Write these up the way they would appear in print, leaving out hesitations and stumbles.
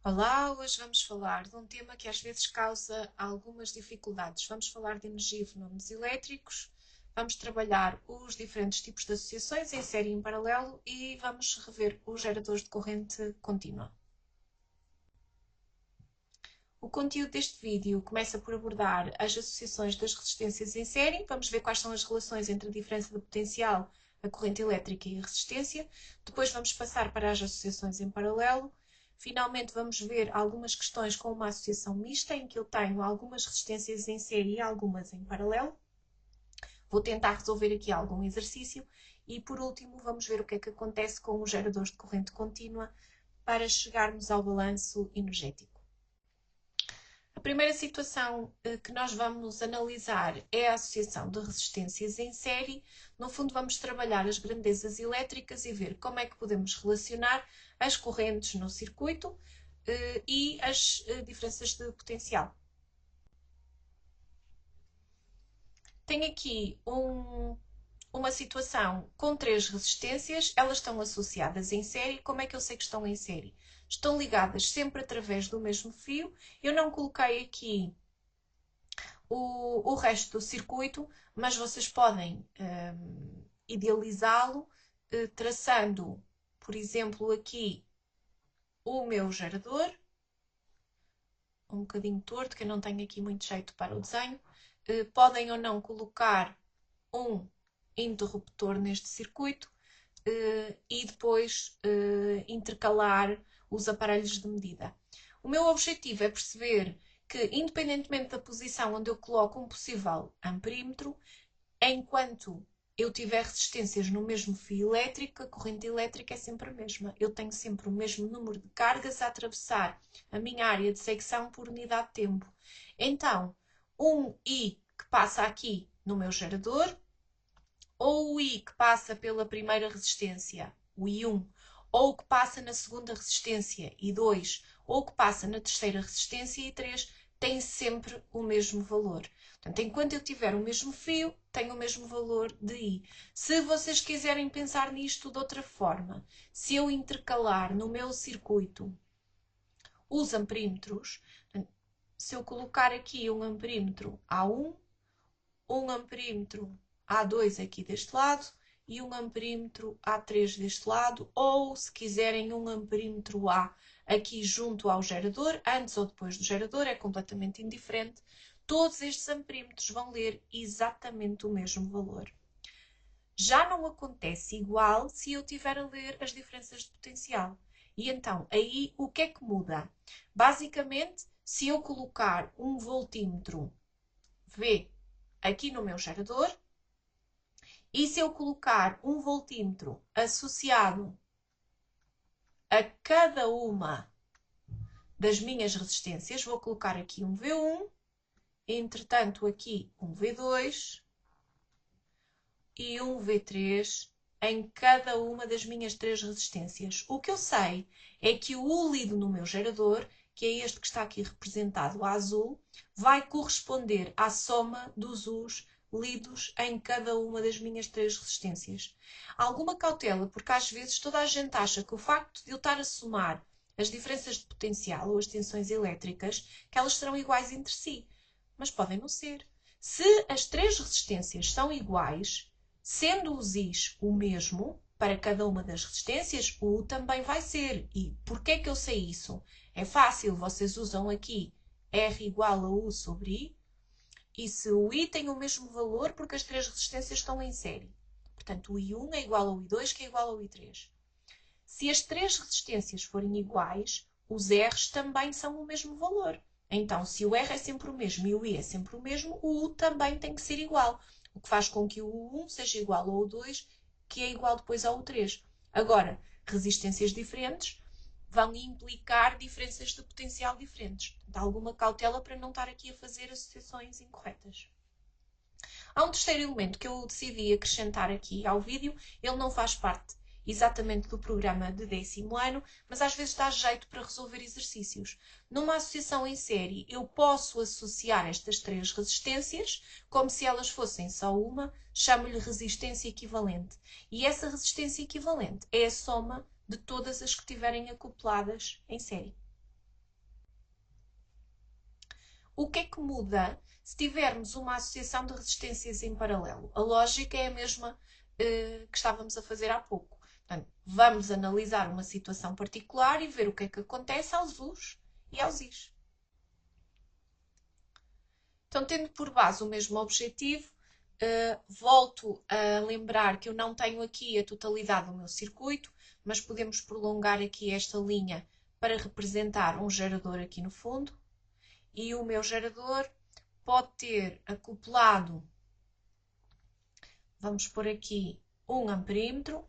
Olá, hoje vamos falar de um tema que às vezes causa algumas dificuldades. Vamos falar de energia e fenómenos elétricos, vamos trabalhar os diferentes tipos de associações em série e em paralelo e vamos rever os geradores de corrente contínua. O conteúdo deste vídeo começa por abordar as associações das resistências em série. Vamos ver quais são as relações entre a diferença de potencial, a corrente elétrica e a resistência. Depois vamos passar para as associações em paralelo. Finalmente vamos ver algumas questões com uma associação mista, em que eu tenho algumas resistências em série e algumas em paralelo. Vou tentar resolver aqui algum exercício. E por último vamos ver o que é que acontece com os geradores de corrente contínua para chegarmos ao balanço energético. A primeira situação que nós vamos analisar é a associação de resistências em série. No fundo, vamos trabalhar as grandezas elétricas e ver como é que podemos relacionar as correntes no circuito e as diferenças de potencial. Tenho aqui uma situação com três resistências, elas estão associadas em série. Como é que eu sei que estão em série? Estão ligadas sempre através do mesmo fio. Eu não coloquei aqui o resto do circuito, mas vocês podem idealizá-lo traçando, por exemplo, aqui o meu gerador, um bocadinho torto, que eu não tenho aqui muito jeito para o desenho. Podem ou não colocar um interruptor neste circuito e depois intercalar os aparelhos de medida. O meu objetivo é perceber que, independentemente da posição onde eu coloco um possível amperímetro, enquanto eu tiver resistências no mesmo fio elétrico, a corrente elétrica é sempre a mesma. Eu tenho sempre o mesmo número de cargas a atravessar a minha área de secção por unidade de tempo. Então, um I que passa aqui no meu gerador, ou o I que passa pela primeira resistência, o I1, ou o que passa na segunda resistência, I2, ou o que passa na terceira resistência, I3, tem sempre o mesmo valor. Portanto, enquanto eu tiver o mesmo fio, tem o mesmo valor de I. Se vocês quiserem pensar nisto de outra forma, se eu intercalar no meu circuito os amperímetros, se eu colocar aqui um amperímetro A1, um amperímetro A2 aqui deste lado e um amperímetro A3 deste lado, ou se quiserem um amperímetro A aqui junto ao gerador, antes ou depois do gerador, é completamente indiferente. Todos estes amperímetros vão ler exatamente o mesmo valor. Já não acontece igual se eu tiver a ler as diferenças de potencial. E então, aí o que é que muda? Basicamente, se eu colocar um voltímetro V aqui no meu gerador, e se eu colocar um voltímetro associado a cada uma das minhas resistências, vou colocar aqui um V1, entretanto aqui um V2 e um V3 em cada uma das minhas três resistências. O que eu sei é que o U lido no meu gerador, que é este que está aqui representado a azul, vai corresponder à soma dos U's lidos em cada uma das minhas três resistências. Alguma cautela, porque às vezes toda a gente acha que o facto de eu estar a somar as diferenças de potencial ou as tensões elétricas, que elas serão iguais entre si. Mas podem não ser. Se as três resistências são iguais, sendo os Is o mesmo para cada uma das resistências, o U também vai ser. E porquê que eu sei isso? É fácil, vocês usam aqui R igual a U sobre I, e se o I tem o mesmo valor, porque as três resistências estão em série. Portanto, o I1 é igual ao I2, que é igual ao I3. Se as três resistências forem iguais, os R's também são o mesmo valor. Então, se o R é sempre o mesmo e o I é sempre o mesmo, o U também tem que ser igual. O que faz com que o U1 seja igual ao U2, que é igual depois ao U3. Agora, resistências diferentes vão implicar diferenças de potencial diferentes. Portanto, há alguma cautela para não estar aqui a fazer associações incorretas. Há um terceiro elemento que eu decidi acrescentar aqui ao vídeo. Ele não faz parte exatamente do programa de 10º ano, mas às vezes dá jeito para resolver exercícios. Numa associação em série, eu posso associar estas três resistências como se elas fossem só uma, chamo-lhe resistência equivalente. E essa resistência equivalente é a soma de todas as que estiverem acopladas em série. O que é que muda se tivermos uma associação de resistências em paralelo? A lógica é a mesma que estávamos a fazer há pouco. Portanto, vamos analisar uma situação particular e ver o que é que acontece aos U's e aos I's. Então, tendo por base o mesmo objetivo, volto a lembrar que eu não tenho aqui a totalidade do meu circuito, mas podemos prolongar aqui esta linha para representar um gerador aqui no fundo. E o meu gerador pode ter acoplado, vamos pôr aqui, 1 amperímetro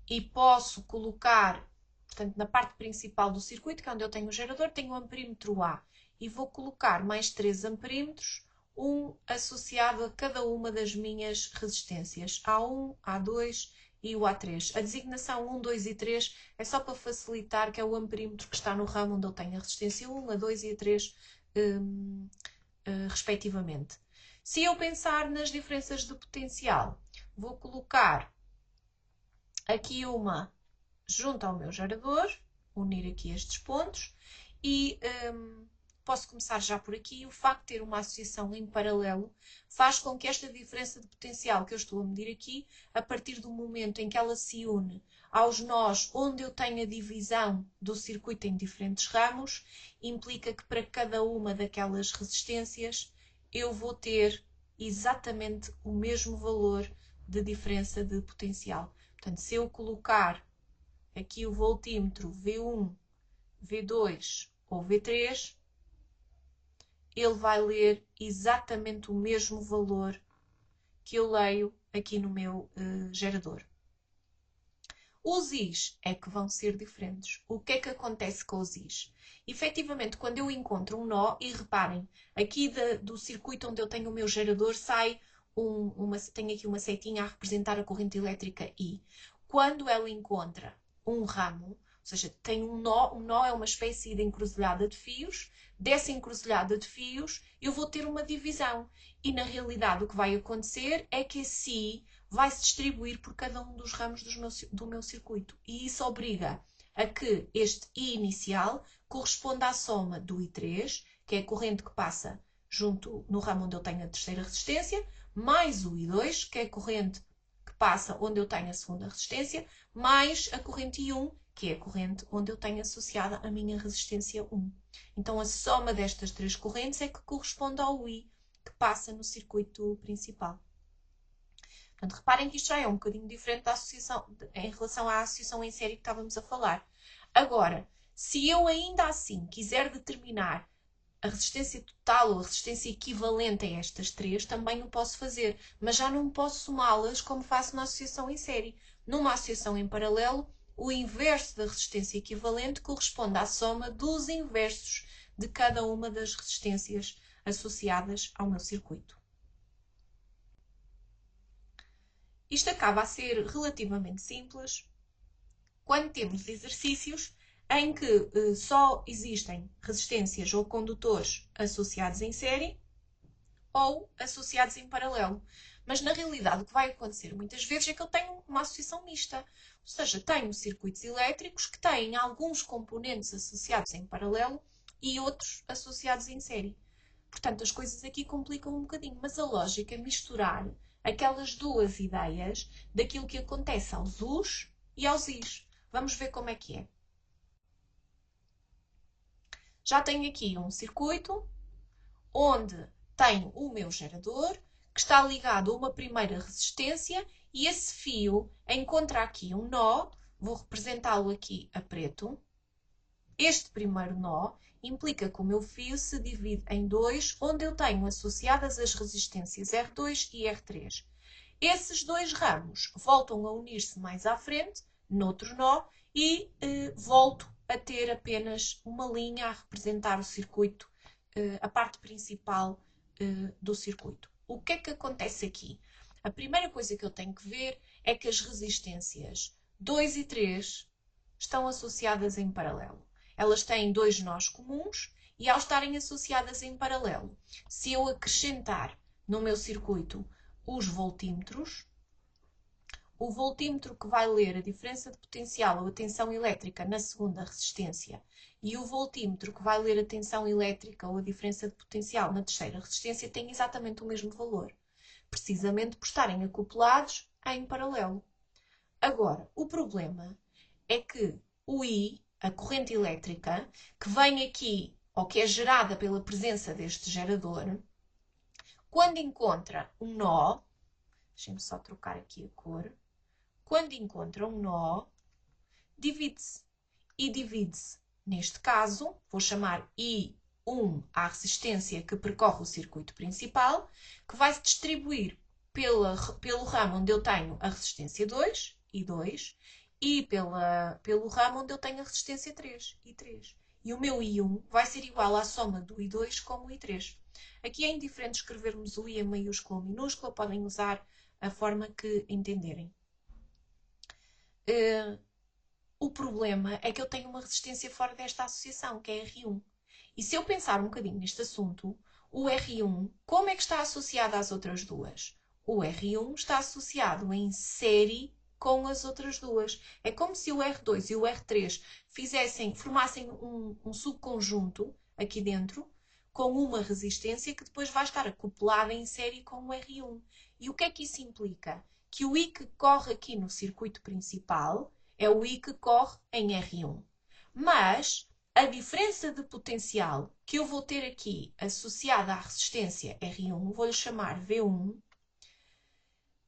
e posso colocar, portanto, na parte principal do circuito, que é onde eu tenho o gerador, tenho o amperímetro A e vou colocar mais 3 amperímetros, um associado a cada uma das minhas resistências, A1, A2 e o A3. A designação 1, 2 e 3 é só para facilitar, que é o amperímetro que está no ramo onde eu tenho a resistência 1, a 2 e a 3, respectivamente. Se eu pensar nas diferenças de potencial, vou colocar aqui uma junto ao meu gerador, unir aqui estes pontos e posso começar já por aqui. O facto de ter uma associação em paralelo faz com que esta diferença de potencial que eu estou a medir aqui, a partir do momento em que ela se une aos nós onde eu tenho a divisão do circuito em diferentes ramos, implica que para cada uma daquelas resistências eu vou ter exatamente o mesmo valor de diferença de potencial. Portanto, se eu colocar aqui o voltímetro V1, V2 ou V3, ele vai ler exatamente o mesmo valor que eu leio aqui no meu gerador. Os Is é que vão ser diferentes. O que é que acontece com os Is? Efetivamente, quando eu encontro um nó, e reparem, aqui do circuito onde eu tenho o meu gerador sai tenho aqui uma setinha a representar a corrente elétrica I. Quando ela encontra um ramo, ou seja, tem um nó é uma espécie de encruzilhada de fios, dessa encruzilhada de fios eu vou ter uma divisão. E na realidade o que vai acontecer é que esse I vai se distribuir por cada um dos ramos do meu circuito. E isso obriga a que este I inicial corresponda à soma do I3, que é a corrente que passa junto no ramo onde eu tenho a terceira resistência, mais o I2, que é a corrente que passa onde eu tenho a segunda resistência, mais a corrente I1, que é a corrente onde eu tenho associada a minha resistência 1. Então, a soma destas três correntes é que corresponde ao I que passa no circuito principal. Portanto, reparem que isto já é um bocadinho diferente da associação, em relação à associação em série que estávamos a falar. Agora, se eu ainda assim quiser determinar a resistência total ou a resistência equivalente a estas três, também o posso fazer, mas já não posso somá-las como faço na associação em série. Numa associação em paralelo, o inverso da resistência equivalente corresponde à soma dos inversos de cada uma das resistências associadas ao meu circuito. Isto acaba a ser relativamente simples quando temos exercícios em que só existem resistências ou condutores associados em série ou associados em paralelo. Mas na realidade o que vai acontecer muitas vezes é que eu tenho uma associação mista. Ou seja, tenho circuitos elétricos que têm alguns componentes associados em paralelo e outros associados em série. Portanto, as coisas aqui complicam um bocadinho, mas a lógica é misturar aquelas duas ideias daquilo que acontece aos U's e aos I's. Vamos ver como é que é. Já tenho aqui um circuito onde tenho o meu gerador que está ligado a uma primeira resistência e esse fio encontra aqui um nó, vou representá-lo aqui a preto. Este primeiro nó implica que o meu fio se divide em dois, onde eu tenho associadas as resistências R2 e R3. Esses dois ramos voltam a unir-se mais à frente, noutro nó, e volto a ter apenas uma linha a representar o circuito, a parte principal do circuito. O que é que acontece aqui? A primeira coisa que eu tenho que ver é que as resistências 2 e 3 estão associadas em paralelo. Elas têm dois nós comuns e ao estarem associadas em paralelo, se eu acrescentar no meu circuito os voltímetros, o voltímetro que vai ler a diferença de potencial ou a tensão elétrica na segunda resistência e o voltímetro que vai ler a tensão elétrica ou a diferença de potencial na terceira resistência têm exatamente o mesmo valor, precisamente por estarem acoplados em paralelo. Agora, o problema é que o I, a corrente elétrica, que vem aqui, ou que é gerada pela presença deste gerador, quando encontra um nó, deixem-me só trocar aqui a cor, quando encontra um nó, divide-se. E divide-se, neste caso, vou chamar I1 à resistência que percorre o circuito principal, que vai se distribuir pelo ramo onde eu tenho a resistência 2, I2, e pelo ramo onde eu tenho a resistência 3, I3. E o meu I1 vai ser igual à soma do I2 com o I3. Aqui é indiferente escrevermos o I em maiúsculo ou minúsculo, podem usar a forma que entenderem. O problema é que eu tenho uma resistência fora desta associação, que é R1. E se eu pensar um bocadinho neste assunto, o R1, como é que está associado às outras duas? O R1 está associado em série com as outras duas. É como se o R2 e o R3 formassem um subconjunto aqui dentro, com uma resistência que depois vai estar acoplada em série com o R1. E o que é que isso implica? Que o I que corre aqui no circuito principal é o I que corre em R1. Mas a diferença de potencial que eu vou ter aqui associada à resistência R1, vou-lhe chamar V1,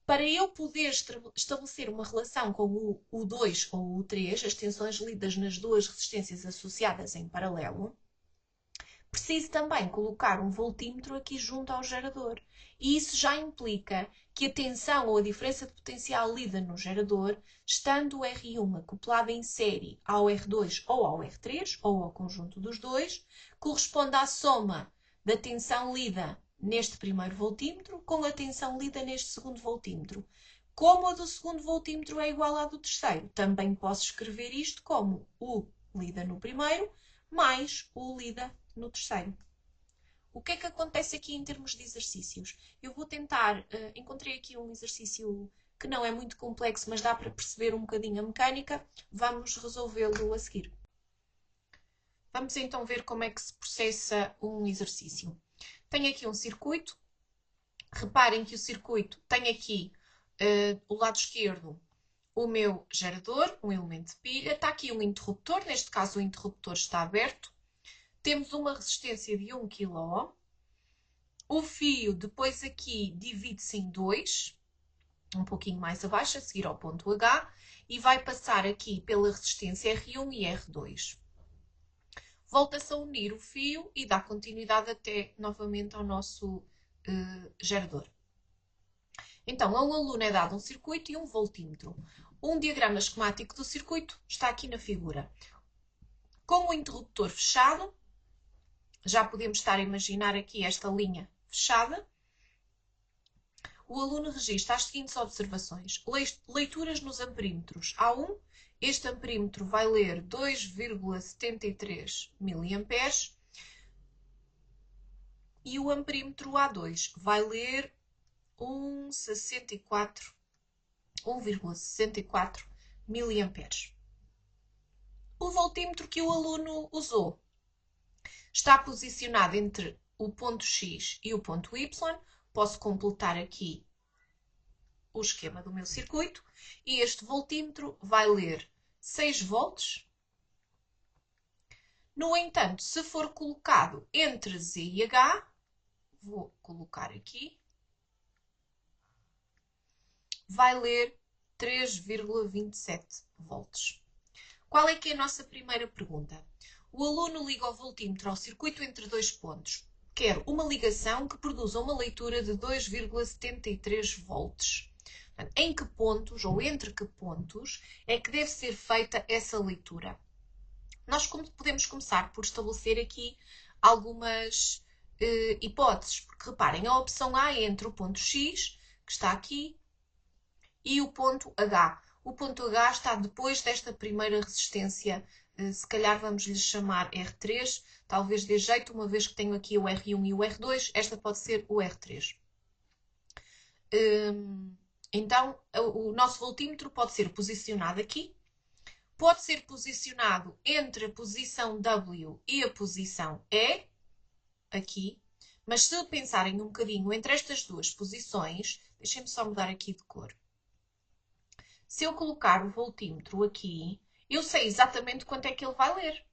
para eu poder estabelecer uma relação com o U2 ou o U3, as tensões lidas nas duas resistências associadas em paralelo, preciso também colocar um voltímetro aqui junto ao gerador. E isso já implica que a tensão ou a diferença de potencial lida no gerador, estando o R1 acoplado em série ao R2 ou ao R3, ou ao conjunto dos dois, corresponde à soma da tensão lida neste primeiro voltímetro com a tensão lida neste segundo voltímetro. Como a do segundo voltímetro é igual à do terceiro, também posso escrever isto como U lida no primeiro mais U lida no terceiro. O que é que acontece aqui em termos de exercícios? Eu vou tentar, encontrei aqui um exercício que não é muito complexo, mas dá para perceber um bocadinho a mecânica. Vamos resolvê-lo a seguir. Vamos então ver como é que se processa um exercício. Tenho aqui um circuito. Reparem que o circuito tem aqui, o lado esquerdo, o meu gerador, um elemento de pilha. Está aqui um interruptor, neste caso o interruptor está aberto. Temos uma resistência de 1 kΩ. O fio depois aqui divide-se em dois, um pouquinho mais abaixo, a seguir ao ponto H, e vai passar aqui pela resistência R1 e R2. Volta-se a unir o fio e dá continuidade até novamente ao nosso gerador. Então, a um aluno é dado um circuito e um voltímetro. Um diagrama esquemático do circuito está aqui na figura. Com o interruptor fechado, já podemos estar a imaginar aqui esta linha fechada. O aluno registra as seguintes observações. Leituras nos amperímetros. A1, este amperímetro vai ler 2,73 mA e o amperímetro A2 vai ler 1,64 mA. O voltímetro que o aluno usou está posicionado entre o ponto X e o ponto Y. Posso completar aqui o esquema do meu circuito. E este voltímetro vai ler 6 volts. No entanto, se for colocado entre Z e H, vou colocar aqui, vai ler 3,27 volts. Qual é que é a nossa primeira pergunta? O aluno liga o voltímetro ao circuito entre dois pontos. Quer uma ligação que produza uma leitura de 2,73 volts. Em que pontos, ou entre que pontos, é que deve ser feita essa leitura? Nós podemos começar por estabelecer aqui algumas hipóteses. Porque reparem, a opção A é entre o ponto X, que está aqui, e o ponto H. O ponto H está depois desta primeira resistência. Se calhar vamos lhe chamar R3, talvez dê jeito, uma vez que tenho aqui o R1 e o R2, esta pode ser o R3. Então, o nosso voltímetro pode ser posicionado aqui, pode ser posicionado entre a posição W e a posição E, aqui, mas se pensarem um bocadinho entre estas duas posições, deixem-me só mudar aqui de cor. Se eu colocar o voltímetro aqui, eu sei exatamente quanto é que ele vai ler.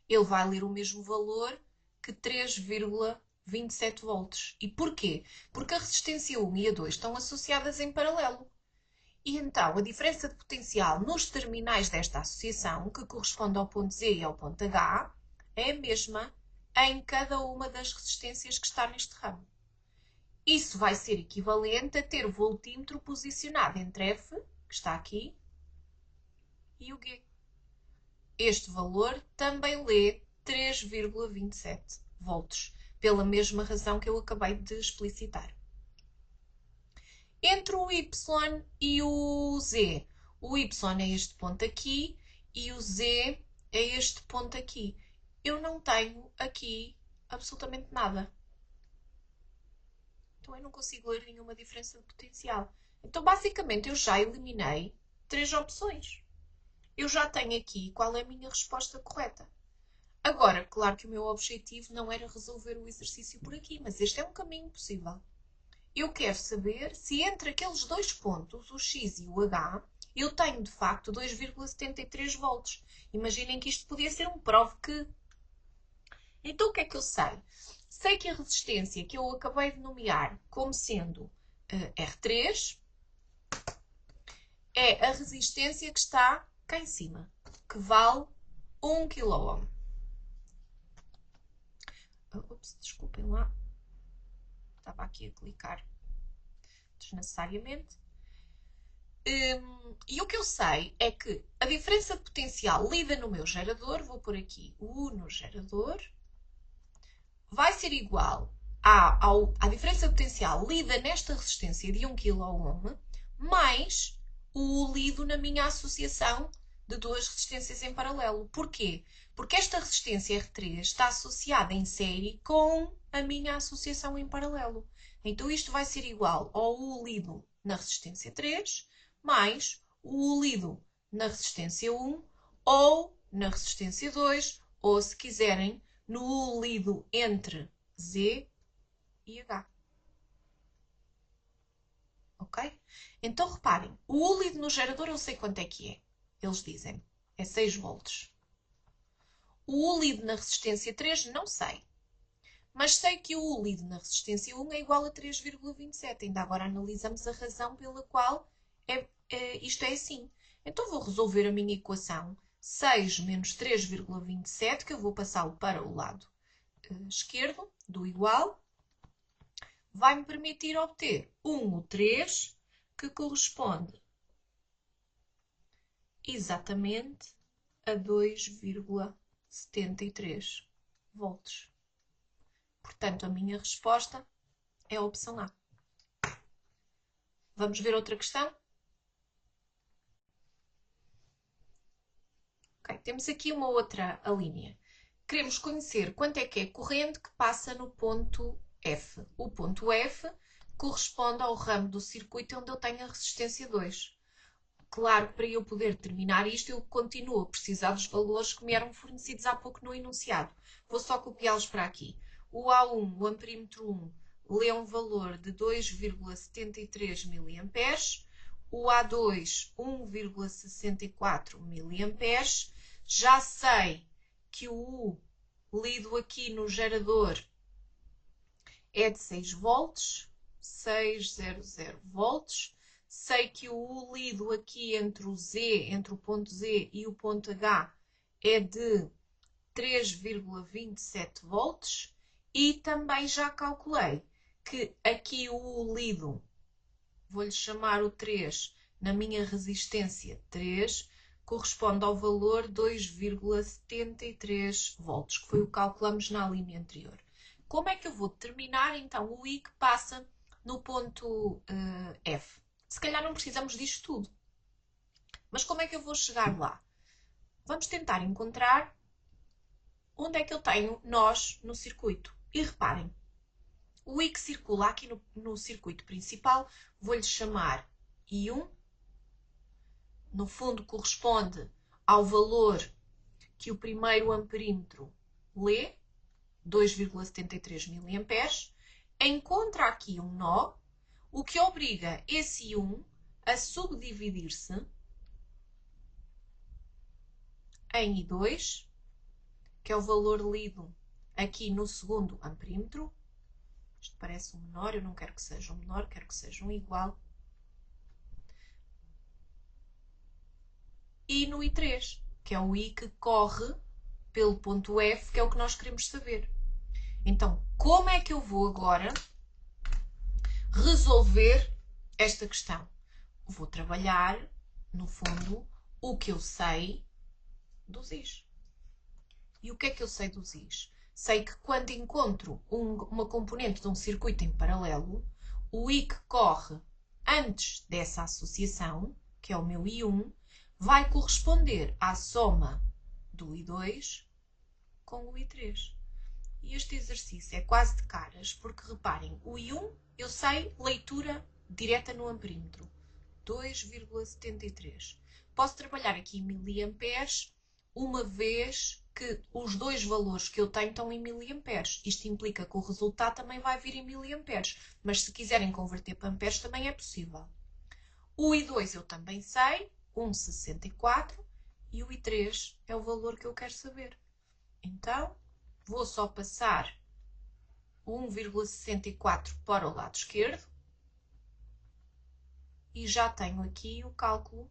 Ele vai ler o mesmo valor que 3,27 volts. E porquê? Porque a resistência 1 e a 2 estão associadas em paralelo. E então a diferença de potencial nos terminais desta associação, que corresponde ao ponto Z e ao ponto H, é a mesma em cada uma das resistências que está neste ramo. Isso vai ser equivalente a ter o voltímetro posicionado entre F, que está aqui, e o G. Este valor também lê 3,27 volts, pela mesma razão que eu acabei de explicitar. Entre o Y e o Z, o Y é este ponto aqui e o Z é este ponto aqui. Eu não tenho aqui absolutamente nada. Então eu não consigo ler nenhuma diferença de potencial. Então basicamente eu já eliminei 3 opções. Eu já tenho aqui qual é a minha resposta correta. Agora, claro que o meu objetivo não era resolver o exercício por aqui, mas este é um caminho possível. Eu quero saber se entre aqueles dois pontos, o X e o H, eu tenho de facto 2,73 volts. Imaginem que isto podia ser um prove que. Então o que é que eu sei? Sei que a resistência que eu acabei de nomear como sendo R3 é a resistência que está cá em cima, que vale 1 kΩ. Ups, desculpem lá. Estava aqui a clicar desnecessariamente. E o que eu sei é que a diferença de potencial lida no meu gerador, vou pôr aqui o U no gerador, vai ser igual à diferença de potencial lida nesta resistência de 1 kΩ mais o U lido na minha associação de duas resistências em paralelo. Porquê? Porque esta resistência R3 está associada em série com a minha associação em paralelo. Então isto vai ser igual ao U lido na resistência 3 mais o U lido na resistência 1 ou na resistência 2, ou se quiserem, no U lido entre Z e H. Ok? Então reparem, o U lido no gerador eu sei quanto é que é. Eles dizem, é 6 volts. O U lido na resistência 3 não sei. Mas sei que o U lido na resistência 1 é igual a 3,27. Ainda agora analisamos a razão pela qual isto é assim. Então vou resolver a minha equação 6 menos 3,27, que eu vou passá-lo para o lado esquerdo do igual. Vai-me permitir obter 1/3, que corresponde exatamente a 2,73 volts. Portanto, a minha resposta é a opção A. Vamos ver outra questão? Okay, temos aqui uma outra linha. Queremos conhecer quanto é que é corrente que passa no ponto F. O ponto F corresponde ao ramo do circuito onde eu tenho a resistência 2. Claro que para eu poder determinar isto, eu continuo a precisar dos valores que me eram fornecidos há pouco no enunciado. Vou só copiá-los para aqui. O A1, o amperímetro 1, lê um valor de 2,73 mA. O A2, 1,64 mA. Já sei que o U lido aqui no gerador é de 6 volts, 600 volts. Sei que o U lido aqui entre o Z, entre o ponto Z e o ponto H, é de 3,27 volts. E também já calculei que aqui o U lido, vou-lhe chamar o 3, na minha resistência 3, corresponde ao valor 2,73 volts, que foi o que calculamos na linha anterior. Como é que eu vou determinar, então, o I que passa no ponto F? Se calhar não precisamos disto tudo. Mas como é que eu vou chegar lá? Vamos tentar encontrar onde é que eu tenho nós no circuito. E reparem, O I que circula aqui no circuito principal, vou-lhe chamar I1. No fundo, corresponde ao valor que o primeiro amperímetro lê, 2,73 mA. Encontra aqui um nó, o que obriga esse I1 a subdividir-se em I2, que é o valor lido aqui no segundo amperímetro. Isto parece um menor, eu não quero que seja um menor, quero que seja um igual. E no I3, que é o I que corre pelo ponto F, que é o que nós queremos saber. Então, como é que eu vou agora resolver esta questão? Vou trabalhar, no fundo, o que eu sei dos Is. E o que é que eu sei dos Is? Sei que quando encontro uma componente de um circuito em paralelo, o I que corre antes dessa associação, que é o meu I1, vai corresponder à soma do I2 com o I3. E este exercício é quase de caras, porque reparem, o I1 eu sei leitura direta no amperímetro, 2,73. Posso trabalhar aqui em miliamperes, uma vez que os dois valores que eu tenho estão em miliamperes. Isto implica que o resultado também vai vir em miliamperes, mas se quiserem converter para amperes também é possível. O I2 eu também sei, 1,64, e o I3 é o valor que eu quero saber. Então, vou só passar 1,64 para o lado esquerdo e já tenho aqui o cálculo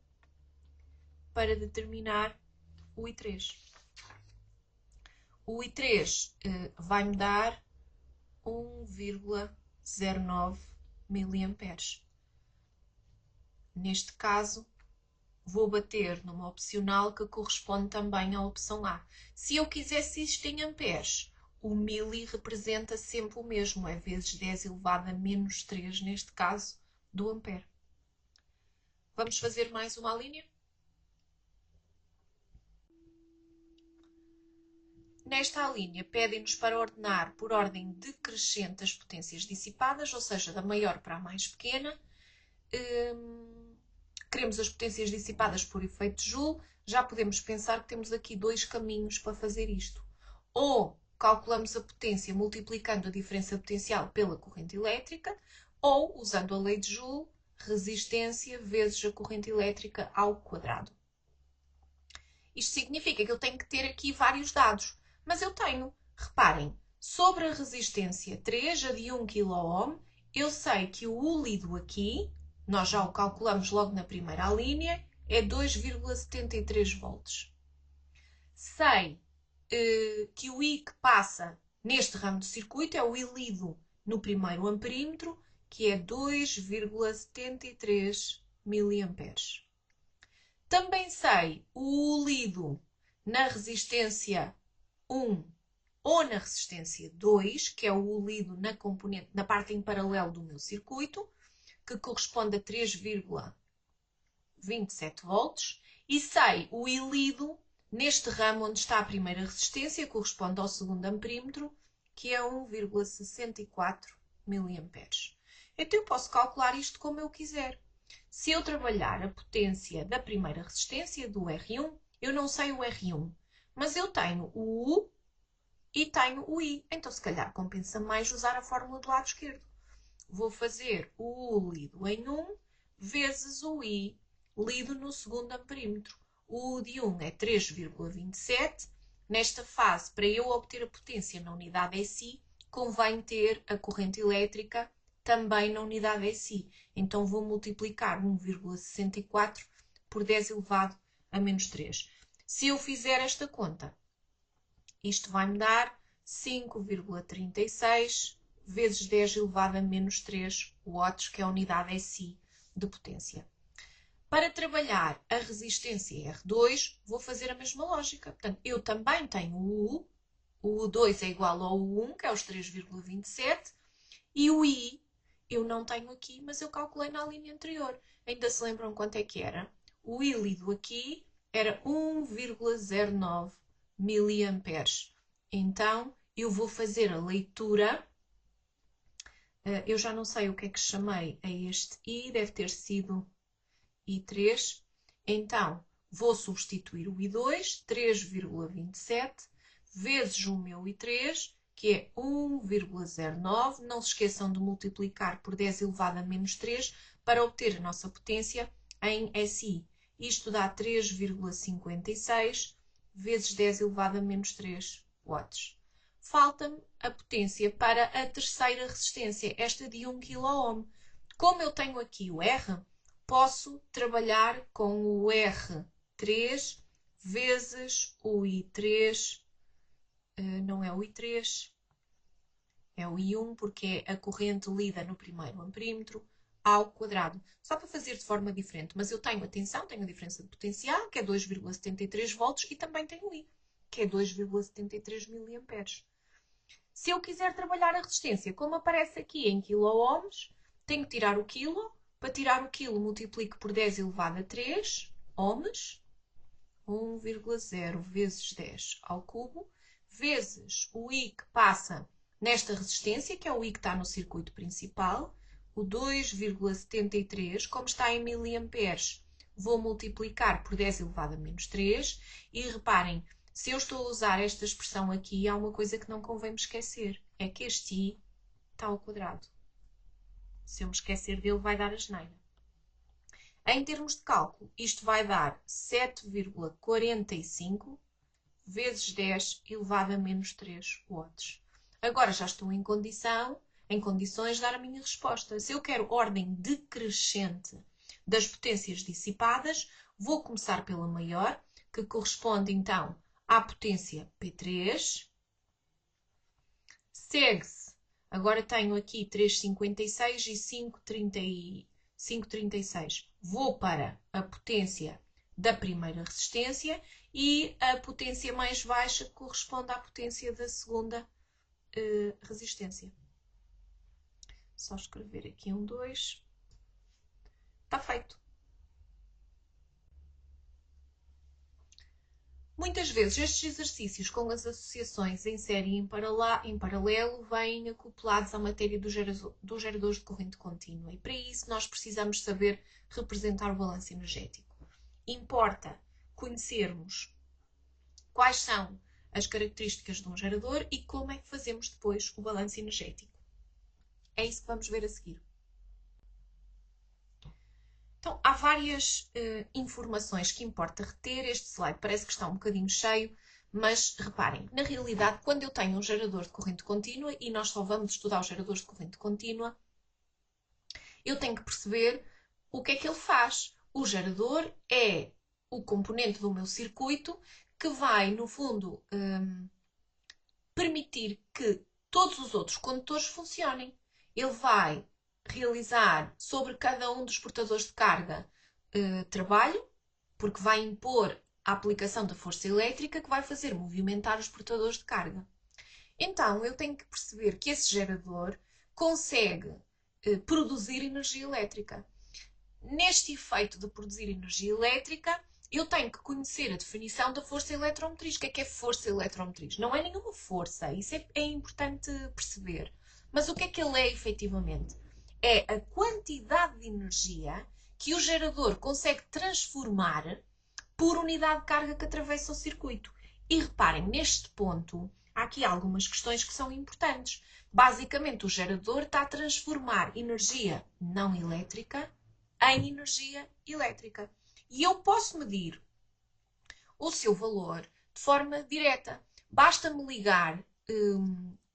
para determinar o I3. O I3 vai-me dar 1,09 mA. Neste caso, vou bater numa opcional que corresponde também à opção A. Se eu quisesse isto em amperes, o mili representa sempre o mesmo, é vezes 10 elevado a menos 3, neste caso, do ampere. Vamos fazer mais uma linha? Nesta linha, pedem-nos para ordenar por ordem decrescente as potências dissipadas, ou seja, da maior para a mais pequena. Queremos as potências dissipadas por efeito de Joule. Já podemos pensar que temos aqui dois caminhos para fazer isto. Ou calculamos a potência multiplicando a diferença potencial pela corrente elétrica, ou, usando a lei de Joule, resistência vezes a corrente elétrica ao quadrado. Isto significa que eu tenho que ter aqui vários dados. Mas eu tenho. Reparem, sobre a resistência 3, a de 1 kΩ, eu sei que o U lido aqui, nós já o calculamos logo na primeira linha, é 2,73 volts. Sei que o I que passa neste ramo do circuito é o I lido no primeiro amperímetro, que é 2,73 mA. Também sei o U lido na resistência 1 ou na resistência 2, que é o U lido na parte em paralelo do meu circuito, que corresponde a 3,27 volts, e sei o I lido neste ramo onde está a primeira resistência, corresponde ao segundo amperímetro, que é 1,64 mA. Então eu posso calcular isto como eu quiser. Se eu trabalhar a potência da primeira resistência, do R1, eu não sei o R1, mas eu tenho o U e tenho o I. Então, se calhar, compensa mais usar a fórmula do lado esquerdo. Vou fazer o U lido em 1 vezes o I lido no segundo amperímetro. O U de 1 é 3,27. Nesta fase, para eu obter a potência na unidade SI, convém ter a corrente elétrica também na unidade SI. Então, vou multiplicar 1,64 por 10 elevado a menos 3. Se eu fizer esta conta, isto vai-me dar 5,36 vezes 10 elevado a menos 3 watts, que é a unidade SI de potência. Para trabalhar a resistência R2, vou fazer a mesma lógica. Portanto, eu também tenho o U2 é igual ao U1, que é os 3,27, e o I eu não tenho aqui, mas eu calculei na linha anterior. Ainda se lembram quanto é que era? O I lido aqui era 1,09 mA. Então, eu vou fazer a leitura Eu já não sei o que é que chamei a este I, deve ter sido I3. Então, vou substituir o I2, 3,27, vezes o meu I3, que é 1,09. Não se esqueçam de multiplicar por 10 elevado a menos 3 para obter a nossa potência em SI. Isto dá 3,56 vezes 10 elevado a menos 3 watts. Falta-me a potência para a terceira resistência, esta de 1 kΩ. Como eu tenho aqui o R, posso trabalhar com o R3 vezes o I3, não é o I3, é o I1, porque é a corrente lida no primeiro amperímetro, ao quadrado. Só para fazer de forma diferente, mas eu tenho, atenção, tenho a diferença de potencial, que é 2,73 volts, e também tenho o I, que é 2,73 miliamperes. Se eu quiser trabalhar a resistência, como aparece aqui em quiloohms, tenho que tirar o quilo. Para tirar o quilo, multiplico por 10 elevado a 3 ohms, 1,0 vezes 10 ao cubo, vezes o I que passa nesta resistência, que é o I que está no circuito principal, o 2,73, como está em miliamperes, vou multiplicar por 10 elevado a menos 3, e reparem, se eu estou a usar esta expressão aqui, há uma coisa que não convém me esquecer, é que este I está ao quadrado. Se eu me esquecer dele, vai dar asneira. Em termos de cálculo, isto vai dar 7,45 vezes 10 elevado a menos 3 watts. Agora já estou em condições de dar a minha resposta. Se eu quero ordem decrescente das potências dissipadas, vou começar pela maior, que corresponde então à potência P3. Segue-se. Agora tenho aqui 3,56 e 5,36. Vou para a potência da primeira resistência e a potência mais baixa corresponde à potência da segunda resistência. Só escrever aqui 2. Está feito. Muitas vezes estes exercícios com as associações em série e em paralelo vêm acoplados à matéria dos geradores de corrente contínua, e para isso nós precisamos saber representar o balanço energético. Importa conhecermos quais são as características de um gerador e como é que fazemos depois o balanço energético. É isso que vamos ver a seguir. Então, há várias informações que importa reter. Este slide parece que está um bocadinho cheio, mas reparem, na realidade, quando eu tenho um gerador de corrente contínua, e nós só vamos estudar os geradores de corrente contínua, eu tenho que perceber o que é que ele faz. O gerador é o componente do meu circuito que vai, no fundo, permitir que todos os outros condutores funcionem. Ele vai realizar sobre cada um dos portadores de carga trabalho, porque vai impor a aplicação da força elétrica que vai fazer movimentar os portadores de carga. Então, eu tenho que perceber que esse gerador consegue produzir energia elétrica. Neste efeito de produzir energia elétrica, eu tenho que conhecer a definição da força eletromotriz. O que é força eletromotriz? Não é nenhuma força, isso é importante perceber. Mas o que é que ele é efetivamente? É a quantidade de energia que o gerador consegue transformar por unidade de carga que atravessa o circuito. E reparem, neste ponto, há aqui algumas questões que são importantes. Basicamente, o gerador está a transformar energia não elétrica em energia elétrica. E eu posso medir o seu valor de forma direta. Basta-me ligar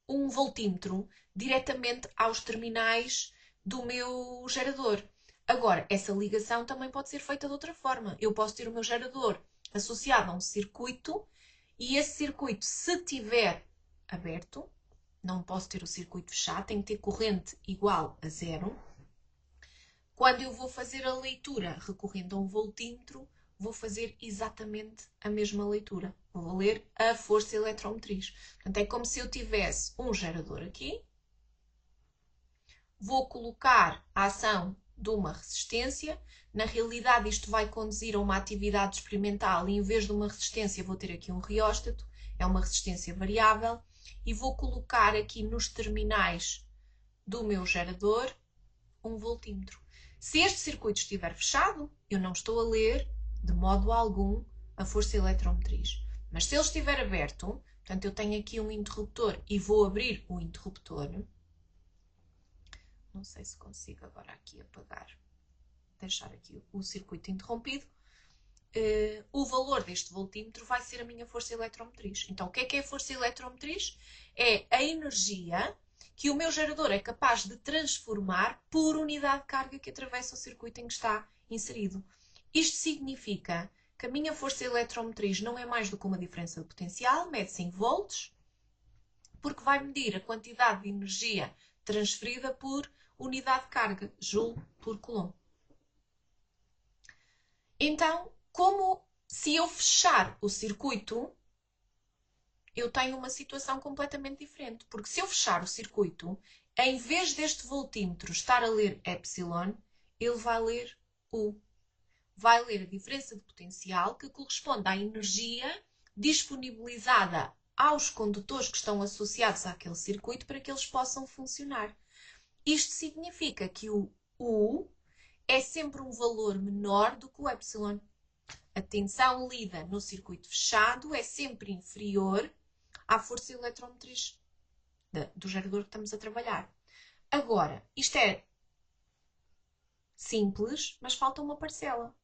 um voltímetro diretamente aos terminais do meu gerador. Agora, essa ligação também pode ser feita de outra forma. Eu posso ter o meu gerador associado a um circuito e esse circuito, se estiver aberto, não posso ter o circuito fechado, tem que ter corrente igual a 0. Quando eu vou fazer a leitura recorrendo a um voltímetro, vou fazer exatamente a mesma leitura. Vou ler a força eletromotriz. Portanto, é como se eu tivesse um gerador aqui. Vou colocar a ação de uma resistência. Na realidade, isto vai conduzir a uma atividade experimental e em vez de uma resistência vou ter aqui um rióstato. É uma resistência variável. E vou colocar aqui nos terminais do meu gerador um voltímetro. Se este circuito estiver fechado, eu não estou a ler de modo algum a força eletromotriz. Mas se ele estiver aberto, portanto eu tenho aqui um interruptor e vou abrir o interruptor. Não sei se consigo agora aqui apagar, deixar aqui o circuito interrompido. O valor deste voltímetro vai ser a minha força eletromotriz. Então, o que é a força eletromotriz? É a energia que o meu gerador é capaz de transformar por unidade de carga que atravessa o circuito em que está inserido. Isto significa que a minha força eletromotriz não é mais do que uma diferença de potencial, mede-se em volts, porque vai medir a quantidade de energia transferida por unidade de carga, joule por coulomb. Então, como se eu fechar o circuito, eu tenho uma situação completamente diferente. Porque se eu fechar o circuito, em vez deste voltímetro estar a ler epsilon, ele vai ler U. Vai ler a diferença de potencial que corresponde à energia disponibilizada aos condutores que estão associados àquele circuito para que eles possam funcionar. Isto significa que o U é sempre um valor menor do que o epsilon. A tensão lida no circuito fechado é sempre inferior à força eletromotriz do gerador que estamos a trabalhar. Agora, isto é simples, mas falta uma parcela.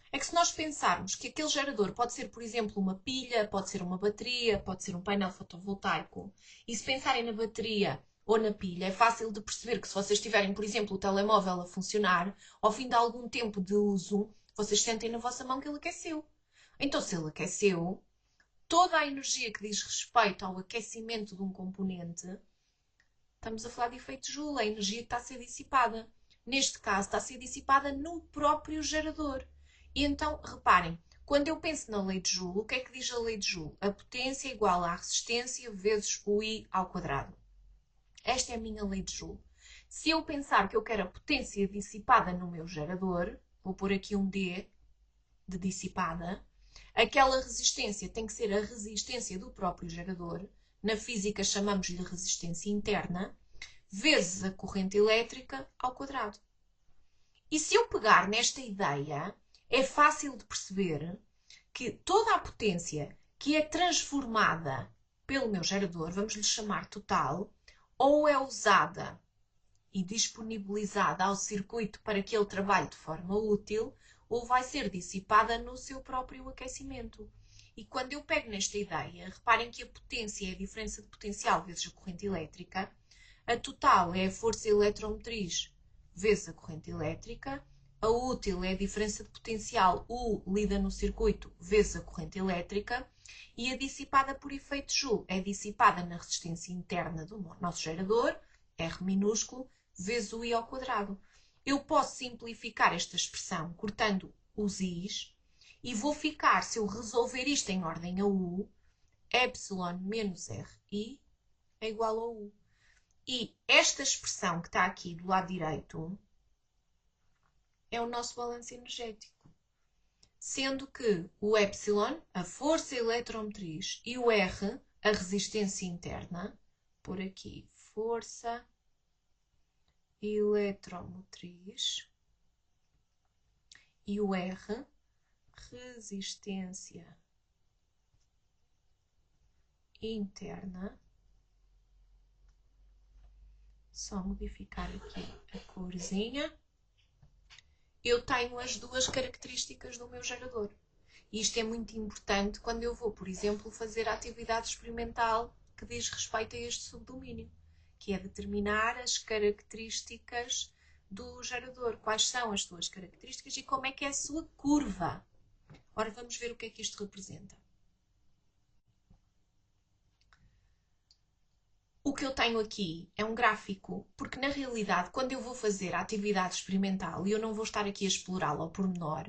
É que se nós pensarmos que aquele gerador pode ser, por exemplo, uma pilha, pode ser uma bateria, pode ser um painel fotovoltaico, e se pensarem na bateria ou na pilha, é fácil de perceber que se vocês tiverem, por exemplo, o telemóvel a funcionar, ao fim de algum tempo de uso, vocês sentem na vossa mão que ele aqueceu. Então, se ele aqueceu, toda a energia que diz respeito ao aquecimento de um componente, estamos a falar de efeito Joule, a energia que está a ser dissipada. Neste caso, está a ser dissipada no próprio gerador. E então, reparem, quando eu penso na lei de Joule, o que é que diz a lei de Joule? A potência é igual à resistência vezes o I ao quadrado. Esta é a minha lei de Joule. Se eu pensar que eu quero a potência dissipada no meu gerador, vou pôr aqui um D de dissipada, aquela resistência tem que ser a resistência do próprio gerador, na física chamamos-lhe resistência interna, vezes a corrente elétrica ao quadrado. E se eu pegar nesta ideia, é fácil de perceber que toda a potência que é transformada pelo meu gerador, vamos lhe chamar total, ou é usada e disponibilizada ao circuito para que ele trabalhe de forma útil, ou vai ser dissipada no seu próprio aquecimento. E quando eu pego nesta ideia, reparem que a potência é a diferença de potencial vezes a corrente elétrica, a total é a força eletromotriz vezes a corrente elétrica, a útil é a diferença de potencial U lida no circuito vezes a corrente elétrica, e a dissipada por efeito Joule é dissipada na resistência interna do nosso gerador, R minúsculo, vezes o I ao quadrado. Eu posso simplificar esta expressão cortando os I's e vou ficar, se eu resolver isto em ordem a U, epsilon menos RI é igual a U. E esta expressão que está aqui do lado direito é o nosso balanço energético. Sendo que o epsilon, a força eletromotriz, e o R, a resistência interna, por aqui, força eletromotriz, e o R, resistência interna. Só modificar aqui a corzinha. Eu tenho as duas características do meu gerador. E isto é muito importante quando eu vou, por exemplo, fazer a atividade experimental que diz respeito a este subdomínio, que é determinar as características do gerador. Quais são as suas características e como é que é a sua curva. Ora, vamos ver o que é que isto representa. O que eu tenho aqui é um gráfico, porque na realidade, quando eu vou fazer a atividade experimental, e eu não vou estar aqui a explorá-la ao pormenor,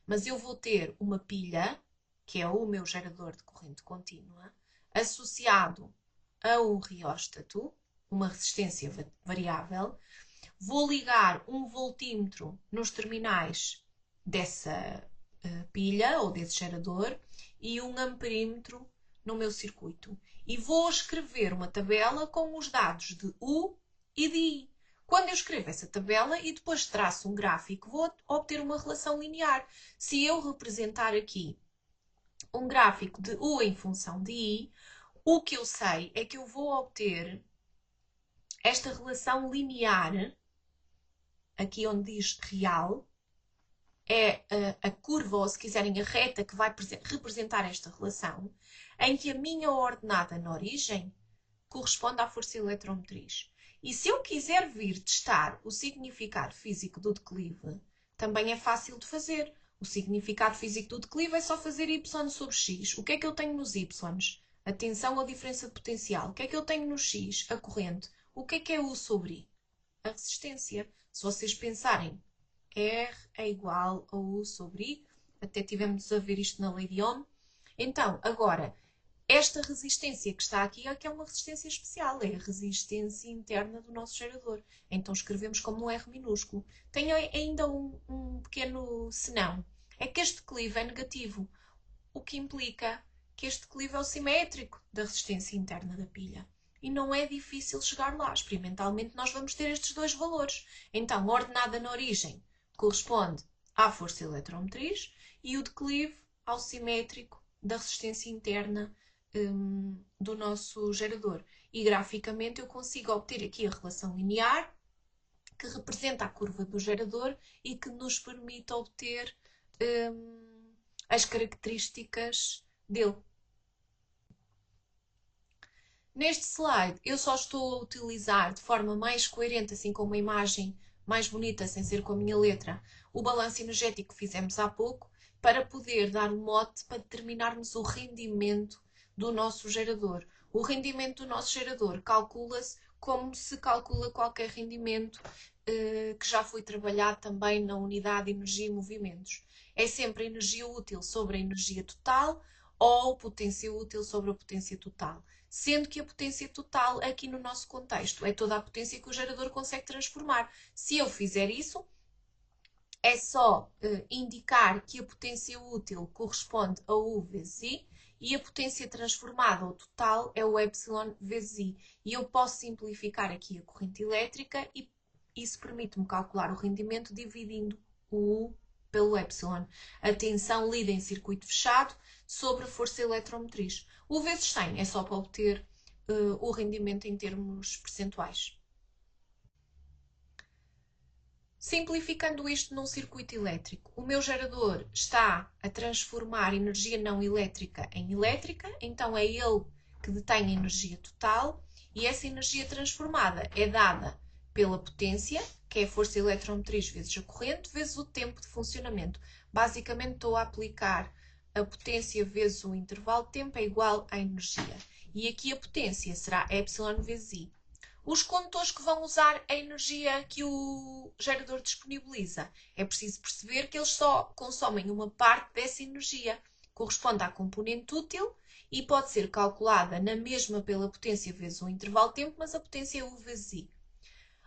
mas eu vou ter uma pilha, que é o meu gerador de corrente contínua, associado a um rióstato, uma resistência variável, vou ligar um voltímetro nos terminais dessa pilha ou desse gerador e um amperímetro no meu circuito. E vou escrever uma tabela com os dados de U e de I. Quando eu escrevo essa tabela e depois traço um gráfico, vou obter uma relação linear. Se eu representar aqui um gráfico de U em função de I, o que eu sei é que eu vou obter esta relação linear, aqui onde diz real, é a curva, ou se quiserem a reta, que vai representar esta relação, em que a minha ordenada na origem corresponde à força eletromotriz. E se eu quiser vir testar o significado físico do declive, também é fácil de fazer. O significado físico do declive é só fazer y sobre x. O que é que eu tenho nos y? A tensão ou a diferença de potencial. O que é que eu tenho no x? A corrente. O que é U sobre I? A resistência. Se vocês pensarem, R é igual a U sobre I, até tivemos a ver isto na lei de Ohm. Então, agora, esta resistência que está aqui é que é uma resistência especial, é a resistência interna do nosso gerador. Então escrevemos como um R minúsculo. Tem ainda um pequeno senão. É que este declive é negativo, o que implica que este declive é o simétrico da resistência interna da pilha. E não é difícil chegar lá. Experimentalmente nós vamos ter estes dois valores. Então, a ordenada na origem corresponde à força eletromotriz e o declive ao simétrico da resistência interna do nosso gerador. E graficamente eu consigo obter aqui a relação linear que representa a curva do gerador e que nos permite obter as características dele. Neste slide eu só estou a utilizar de forma mais coerente, assim com uma imagem mais bonita, sem ser com a minha letra, o balanço energético que fizemos há pouco, para poder dar um mote para determinarmos o rendimento do nosso gerador. O rendimento do nosso gerador calcula-se como se calcula qualquer rendimento que já foi trabalhado também na unidade de energia e movimentos. É sempre a energia útil sobre a energia total ou potência útil sobre a potência total. Sendo que a potência total, aqui no nosso contexto, é toda a potência que o gerador consegue transformar. Se eu fizer isso, é só indicar que a potência útil corresponde a U vezes I e a potência transformada ou total é o epsilon vezes I. E eu posso simplificar aqui a corrente elétrica e isso permite-me calcular o rendimento dividindo o U pelo epsilon. A tensão lida em circuito fechado sobre a força eletromotriz. O vezes 100 é só para obter o rendimento em termos percentuais. Simplificando isto num circuito elétrico, o meu gerador está a transformar energia não elétrica em elétrica, então é ele que detém a energia total e essa energia transformada é dada pela potência, que é a força eletromotriz vezes a corrente, vezes o tempo de funcionamento. Basicamente estou a aplicar a potência vezes o intervalo de tempo é igual à energia. E aqui a potência será epsilon vezes I. Os condutores que vão usar a energia que o gerador disponibiliza. É preciso perceber que eles só consomem uma parte dessa energia. Corresponde à componente útil e pode ser calculada na mesma pela potência vezes o intervalo de tempo, mas a potência é U vezes I.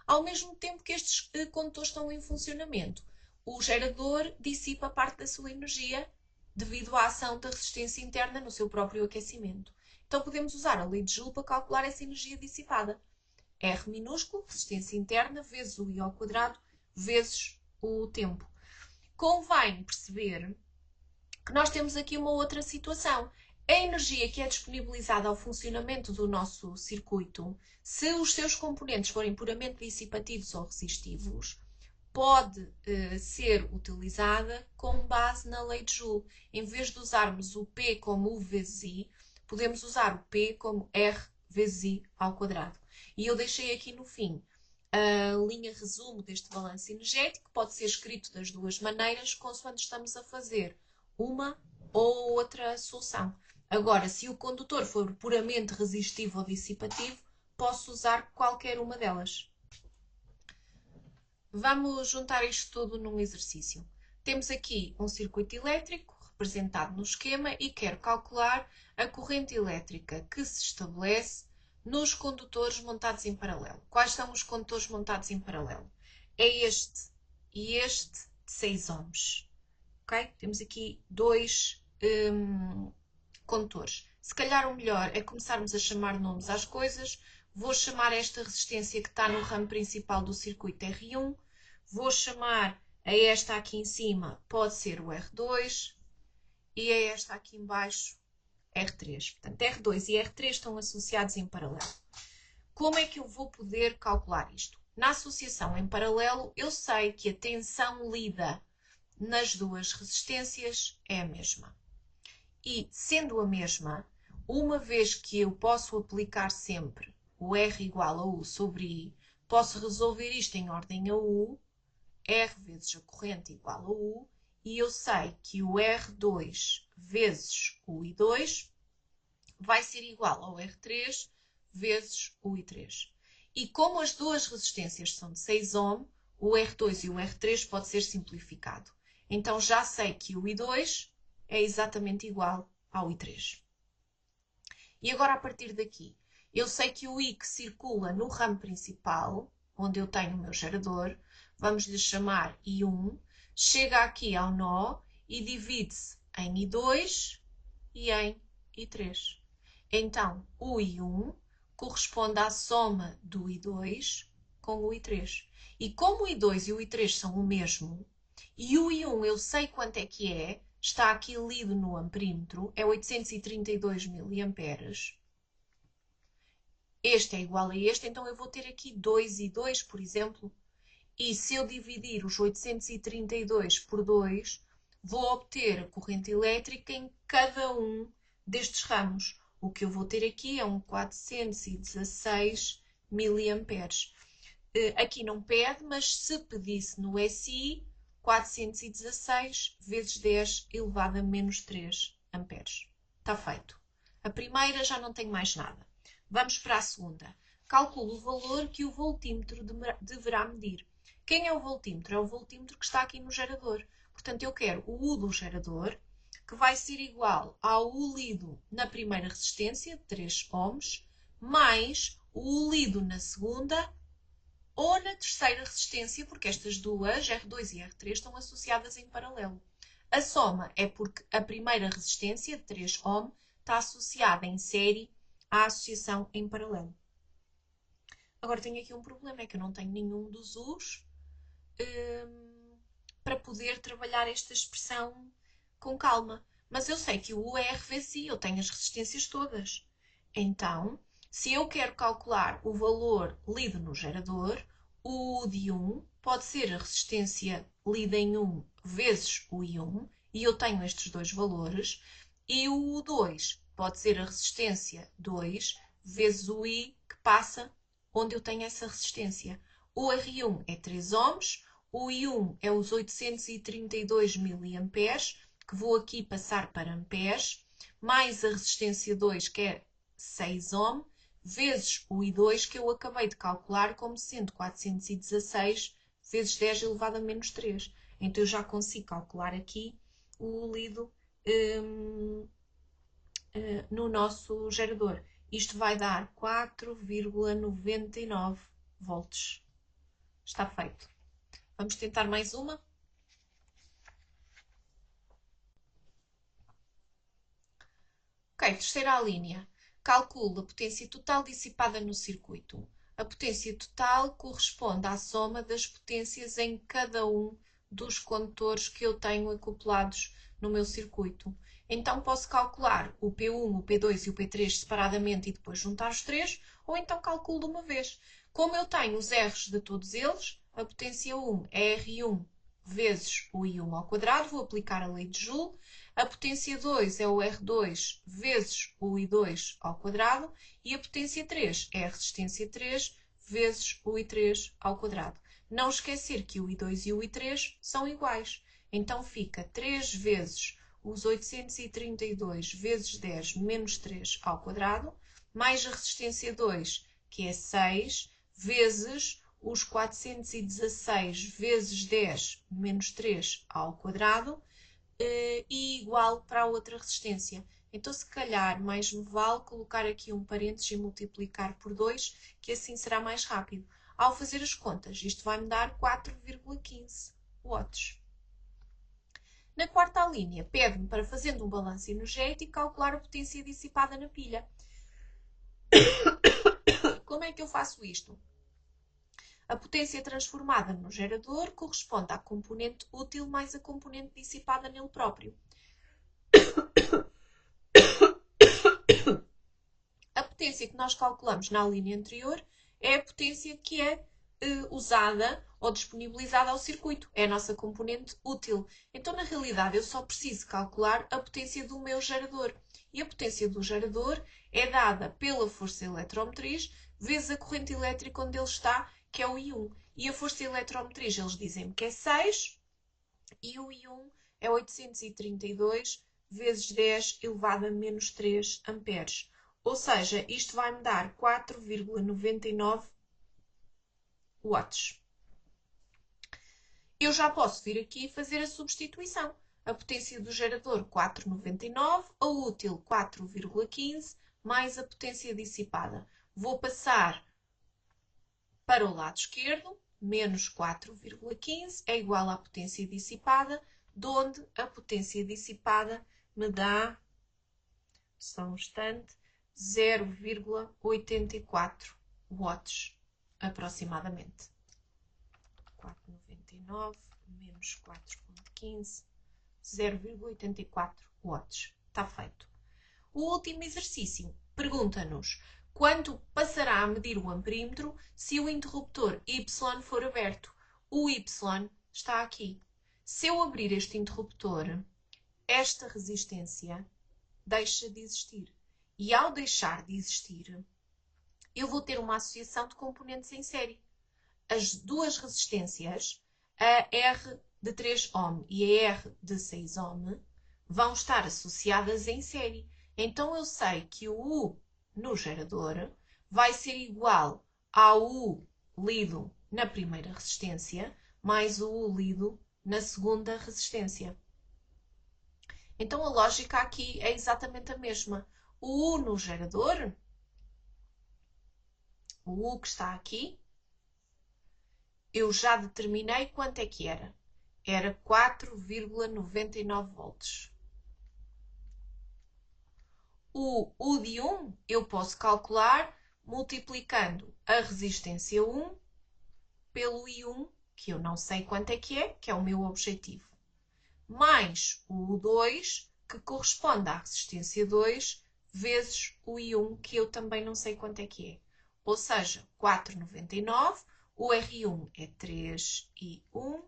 Ao mesmo tempo que estes condutores estão em funcionamento, o gerador dissipa parte da sua energia devido à ação da resistência interna no seu próprio aquecimento. Então podemos usar a lei de Joule para calcular essa energia dissipada. R minúsculo, resistência interna, vezes o I ao quadrado, vezes o tempo. Convém perceber que nós temos aqui uma outra situação. A energia que é disponibilizada ao funcionamento do nosso circuito, se os seus componentes forem puramente dissipativos ou resistivos, pode ser utilizada com base na lei de Joule. Em vez de usarmos o P como U vezes I, podemos usar o P como R vezes I ao quadrado. E eu deixei aqui no fim a linha resumo deste balanço energético, pode ser escrito das duas maneiras, consoante estamos a fazer uma ou outra solução. Agora, se o condutor for puramente resistivo ou dissipativo, posso usar qualquer uma delas. Vamos juntar isto tudo num exercício. Temos aqui um circuito elétrico representado no esquema e quero calcular a corrente elétrica que se estabelece nos condutores montados em paralelo. Quais são os condutores montados em paralelo? É este e este de 6 ohms. Okay? Temos aqui dois condutores. Se calhar o melhor é começarmos a chamar nomes às coisas, Vou chamar esta resistência que está no ramo principal do circuito R1. Vou chamar a esta aqui em cima, pode ser o R2. E a esta aqui em baixo, R3. Portanto, R2 e R3 estão associados em paralelo. Como é que eu vou poder calcular isto? Na associação em paralelo, eu sei que a tensão lida nas duas resistências é a mesma. E, sendo a mesma, uma vez que eu posso aplicar sempre o R igual a U sobre I, posso resolver isto em ordem a U, R vezes a corrente igual a U, e eu sei que o R2 vezes o I2 vai ser igual ao R3 vezes o I3. E como as duas resistências são de 6 ohm, o R2 e o R3 pode ser simplificado. Então já sei que o I2 é exatamente igual ao I3. E agora, a partir daqui, eu sei que o I que circula no ramo principal, onde eu tenho o meu gerador, vamos lhe chamar I1, chega aqui ao nó e divide-se em I2 e em I3. Então, o I1 corresponde à soma do I2 com o I3. E como o I2 e o I3 são o mesmo, e o I1 eu sei quanto é que é, está aqui lido no amperímetro, é 832 mA. Este é igual a este, então eu vou ter aqui 2 e 2, por exemplo. E se eu dividir os 832 por 2, vou obter a corrente elétrica em cada um destes ramos. O que eu vou ter aqui é um 416 mA. Aqui não pede, mas se pedisse no SI, 416 vezes 10 elevado a menos 3 amperes. Está feito. A primeira já não tem mais nada. Vamos para a segunda. Calculo o valor que o voltímetro deverá medir. Quem é o voltímetro? É o voltímetro que está aqui no gerador. Portanto, eu quero o U do gerador, que vai ser igual ao U lido na primeira resistência, 3 ohms, mais o U lido na segunda ou na terceira resistência, porque estas duas, R2 e R3, estão associadas em paralelo. A soma é porque a primeira resistência, 3 ohm, está associada em série à associação em paralelo. Agora tenho aqui um problema, é que eu não tenho nenhum dos U's para poder trabalhar esta expressão com calma. Mas eu sei que o U é R vezes I, eu tenho as resistências todas. Então, se eu quero calcular o valor lido no gerador, o U de 1 pode ser a resistência lida em 1 vezes o I1, e eu tenho estes dois valores, e o U2 pode ser a resistência 2 vezes o I que passa onde eu tenho essa resistência. O R1 é 3 ohms, o I1 é os 832 mA, que vou aqui passar para amperes, mais a resistência 2, que é 6 ohm, vezes o I2, que eu acabei de calcular como sendo 416 vezes 10 elevado a menos 3. Então, eu já consigo calcular aqui o lido no nosso gerador. Isto vai dar 4,99 volts. Está feito. Vamos tentar mais uma? Ok, terceira linha. Calculo a potência total dissipada no circuito. A potência total corresponde à soma das potências em cada um dos condutores que eu tenho acoplados no meu circuito. Então posso calcular o P1, o P2 e o P3 separadamente e depois juntar os três, ou então calculo de uma vez. Como eu tenho os R's de todos eles, a potência 1 é R1 vezes o I1 ao quadrado, vou aplicar a lei de Joule. A potência 2 é o R2 vezes o I2 ao quadrado e a potência 3 é a resistência 3 vezes o I3 ao quadrado. Não esquecer que o I2 e o I3 são iguais. Então fica 3 vezes os 832 vezes 10 menos 3 ao quadrado, mais a resistência 2, que é 6, vezes os 416 vezes 10 menos 3 ao quadrado, e igual para a outra resistência. Então, se calhar, mais me vale colocar aqui um parênteses e multiplicar por 2, que assim será mais rápido. Ao fazer as contas, isto vai me dar 4,15 watts. Na quarta linha, pede-me para, fazendo um balanço energético, calcular a potência dissipada na pilha. Como é é que eu faço isto? A potência transformada no gerador corresponde à componente útil mais a componente dissipada nele próprio. A potência que nós calculamos na linha anterior é a potência que é usada ou disponibilizada ao circuito. É a nossa componente útil. Então, na realidade, eu só preciso calcular a potência do meu gerador. E a potência do gerador é dada pela força eletromotriz vezes a corrente elétrica onde ele está, que é o I1. E a força eletromotriz, eles dizem que é 6, e o I1 é 832 vezes 10 elevado a menos 3 amperes. Ou seja, isto vai-me dar 4,99 watts. Eu já posso vir aqui fazer a substituição. A potência do gerador 4,99, a útil 4,15, mais a potência dissipada. Vou passar para o lado esquerdo, menos 4,15 é igual à potência dissipada, de onde a potência dissipada me dá, só um instante, 0,84 watts aproximadamente. 4,99 menos 4,15, 0,84 watts. Está feito. O último exercício pergunta-nos quanto passará a medir o amperímetro se o interruptor Y for aberto. O Y está aqui. Se eu abrir este interruptor, esta resistência deixa de existir. E ao deixar de existir, eu vou ter uma associação de componentes em série. As duas resistências, a R de 3 ohm e a R de 6 ohm, vão estar associadas em série. Então eu sei que o U no gerador vai ser igual ao U lido na primeira resistência mais o U lido na segunda resistência. Então a lógica aqui é exatamente a mesma. O U no gerador, o U que está aqui, eu já determinei quanto é que era. Era 4,99 volts. O U de 1 eu posso calcular multiplicando a resistência 1 pelo I1, que eu não sei quanto é, que é o meu objetivo, mais o U2, que corresponde à resistência 2, vezes o I1, que eu também não sei quanto é que é. Ou seja, 4,99, o R1 é 3 e 1,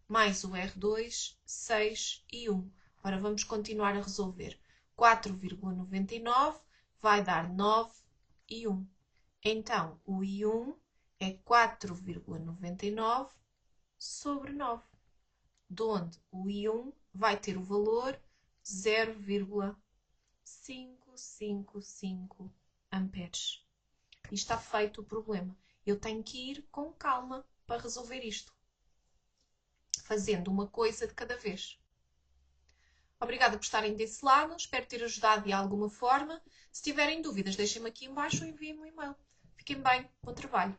mais o R2, 6 e 1. Agora vamos continuar a resolver. 4,99 vai dar 9 e 1. Então, o I1 é 4,99 sobre 9, de onde o I1 vai ter o valor 0,555 amperes. E está feito o problema. Eu tenho que ir com calma para resolver isto, fazendo uma coisa de cada vez. Obrigada por estarem desse lado, espero ter ajudado de alguma forma. Se tiverem dúvidas, deixem-me aqui em baixo ou enviem-me um e-mail. Fiquem bem, bom trabalho.